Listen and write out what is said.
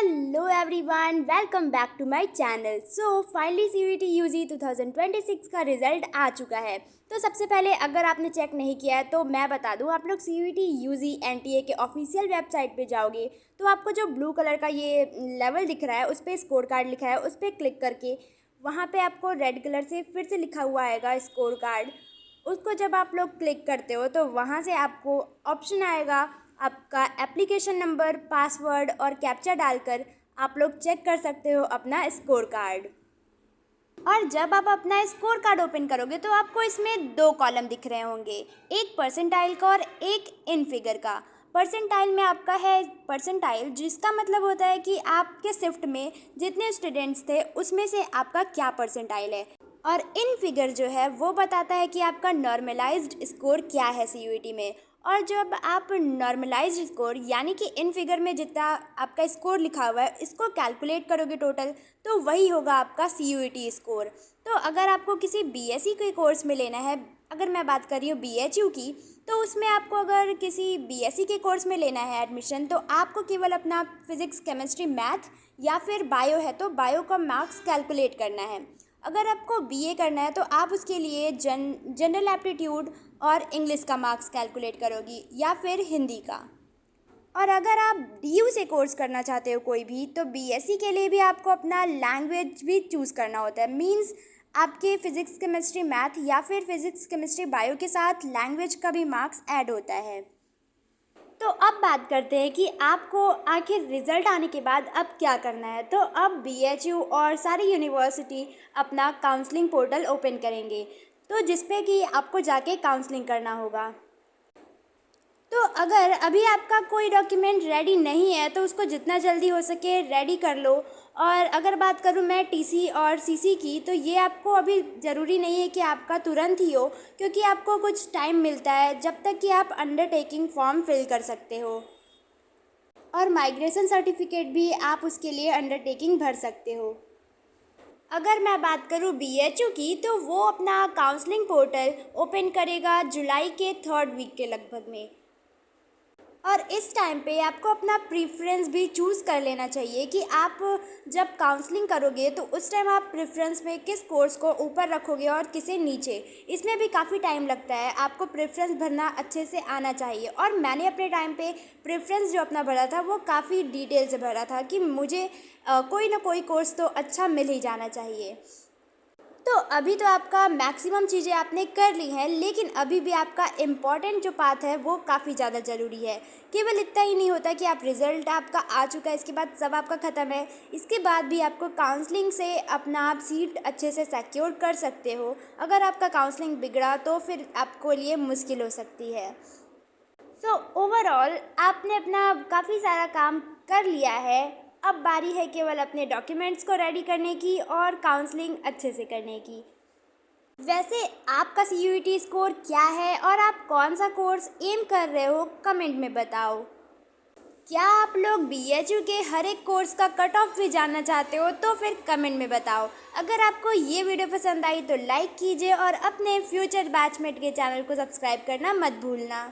Hello everyone, welcome back to my channel. So finally CUET UG 2026 का result आ चुका है। तो सबसे पहले अगर आपने चेक नहीं किया है तो मैं बता दूं, आप लोग सीयूईटी यूजी एनटीए के ऑफिशियल वेबसाइट पे जाओगे तो आपको जो ब्लू कलर का ये लेवल दिख रहा है उस पर स्कोर कार्ड लिखा है, उस पर क्लिक करके वहाँ पे आपको रेड कलर से फिर से लिखा हुआ आएगा स्कोर कार्ड। उसको जब आप लोग क्लिक करते हो तो वहाँ से आपको ऑप्शन आएगा, आपका एप्लीकेशन नंबर, पासवर्ड और कैप्चा डालकर आप लोग चेक कर सकते हो अपना स्कोर कार्ड। और जब आप अपना स्कोर कार्ड ओपन करोगे तो आपको इसमें दो कॉलम दिख रहे होंगे, एक परसेंटाइल का और एक इन फिगर का। परसेंटाइल में आपका है परसेंटाइल, जिसका मतलब होता है कि आपके शिफ्ट में जितने स्टूडेंट्स थे उसमें से आपका क्या परसेंटाइल है। और इन फिगर जो है वो बताता है कि आपका नॉर्मलाइज्ड स्कोर क्या है सीयूईटी में। और जब आप नॉर्मलाइज्ड स्कोर यानी कि इन फिगर में जितना आपका स्कोर लिखा हुआ है इसको कैलकुलेट करोगे टोटल, तो वही होगा आपका सीयूईटी स्कोर। तो अगर आपको किसी बीएससी के कोर्स में लेना है, अगर मैं बात कर रही हूँ बीएचयू की, तो उसमें आपको अगर किसी बीएससी के कोर्स में लेना है एडमिशन, तो आपको केवल अपना फिजिक्स, केमिस्ट्री, मैथ या फिर बायो है तो बायो का मार्क्स कैलकुलेट करना है। अगर आपको बीए करना है तो आप उसके लिए जनरल एप्टीट्यूड और इंग्लिश का मार्क्स कैलकुलेट करोगी या फिर हिंदी का। और अगर आप डीयू से कोर्स करना चाहते हो कोई भी, तो बीएससी के लिए भी आपको अपना लैंग्वेज भी चूज़ करना होता है। मींस आपके फिज़िक्स, केमिस्ट्री, मैथ या फिर फिज़िक्स, केमिस्ट्री, बायो के साथ लैंग्वेज का भी मार्क्स ऐड होता है। तो अब बात करते हैं कि आपको आखिर रिज़ल्ट आने के बाद अब क्या करना है। तो अब बीएचयू और सारी यूनिवर्सिटी अपना काउंसलिंग पोर्टल ओपन करेंगे, तो जिस पे कि आपको जाके काउंसलिंग करना होगा। तो अगर अभी आपका कोई डॉक्यूमेंट रेडी नहीं है तो उसको जितना जल्दी हो सके रेडी कर लो। और अगर बात करूँ मैं टीसी और सीसी की, तो ये आपको अभी ज़रूरी नहीं है कि आपका तुरंत ही हो, क्योंकि आपको कुछ टाइम मिलता है जब तक कि आप अंडरटेकिंग फॉर्म फिल कर सकते हो। और माइग्रेशन सर्टिफिकेट भी आप उसके लिए अंडरटेकिंग भर सकते हो। अगर मैं बात करूँ बीएचयू की, तो वो अपना काउंसलिंग पोर्टल ओपन करेगा जुलाई के 3rd वीक के लगभग में। और इस टाइम पे आपको अपना प्रेफरेंस भी चूज़ कर लेना चाहिए कि आप जब काउंसलिंग करोगे तो उस टाइम आप प्रेफरेंस में किस कोर्स को ऊपर रखोगे और किसे नीचे। इसमें भी काफ़ी टाइम लगता है, आपको प्रेफरेंस भरना अच्छे से आना चाहिए। और मैंने अपने टाइम पे प्रेफरेंस जो अपना भरा था वो काफ़ी डिटेल से भरा था कि मुझे कोई ना कोई कोर्स तो अच्छा मिल ही जाना चाहिए। तो अभी तो आपका मैक्सिमम चीज़ें आपने कर ली हैं, लेकिन अभी भी आपका इम्पॉर्टेंट जो पाथ है वो काफ़ी ज़्यादा ज़रूरी है। केवल इतना ही नहीं होता कि आप रिज़ल्ट आपका आ चुका है इसके बाद सब आपका ख़त्म है। इसके बाद भी आपको काउंसलिंग से अपना आप सीट अच्छे से सिक्योर कर सकते हो। अगर आपका काउंसलिंग बिगड़ा तो फिर आपको लिए मुश्किल हो सकती है। सो ओवरऑल आपने अपना काफ़ी सारा काम कर लिया है। अब बारी है केवल अपने डॉक्यूमेंट्स को रेडी करने की और काउंसलिंग अच्छे से करने की। वैसे आपका सीयूईटी स्कोर क्या है और आप कौन सा कोर्स एम कर रहे हो, कमेंट में बताओ। क्या आप लोग बीएचयू के हर एक कोर्स का कट ऑफ भी जानना चाहते हो, तो फिर कमेंट में बताओ। अगर आपको ये वीडियो पसंद आई तो लाइक कीजिए और अपने फ्यूचर बैचमेट के चैनल को सब्सक्राइब करना मत भूलना।